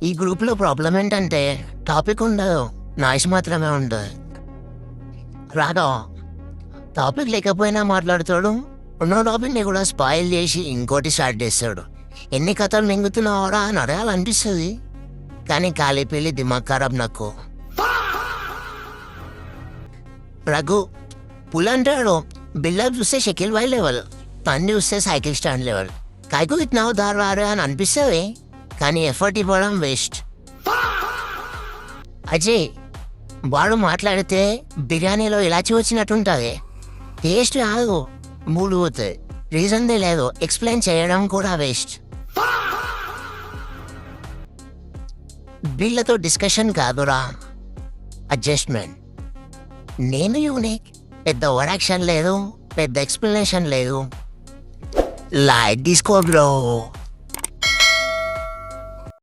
ఈ గ్రూప్లో ప్రాబ్లం ఏంటంటే టాపిక్ ఉండదు, నాయిస్ మాత్రమే ఉంటుంది. రాగా టాపిక్ లేకపోయినా మాట్లాడతాడు, ఉన్న టాపిక్ని కూడా స్పాయిల్ చేసి ఇంకోటి స్టార్ట్ చేస్తాడు. ఎన్ని కథలు మింగుతున్నావారా అని అడగాలనిపిస్తుంది, కానీ ఖాళీ పెళ్ళి దిమాగ్ ఖరాబ్ నాకు. రఘు పుల్ అంటాడు, బిల్డప్ చూస్తే షకిల్ బాయ్ లెవెల్, పని చూస్తే సైకిల్ స్టాండ్ లెవెల్. కాయకు ఇట్నావు దారు అని అనిపిస్తుంది, కానీ ఎఫర్ట్ ఇవ్వడం వేస్ట్. అజయ్ వాడు మాట్లాడితే బిర్యానీలో ఇలాచి వచ్చినట్టుంటుంది, టేస్ట్ కాదు మూడు పోతుంది, రీజన్దే లేదు, ఎక్స్ప్లెయిన్ చేయడం కూడా వేస్ట్. వీళ్ళతో డిస్కషన్ కాదురా, అడ్జస్ట్మెంట్. నేను యూనిక్, పెద్ద ఓవర్ యాక్షన్ లేదు, పెద్ద ఎక్స్ప్లెనేషన్ లేదు. లైట్ తీసుకో బ్రో.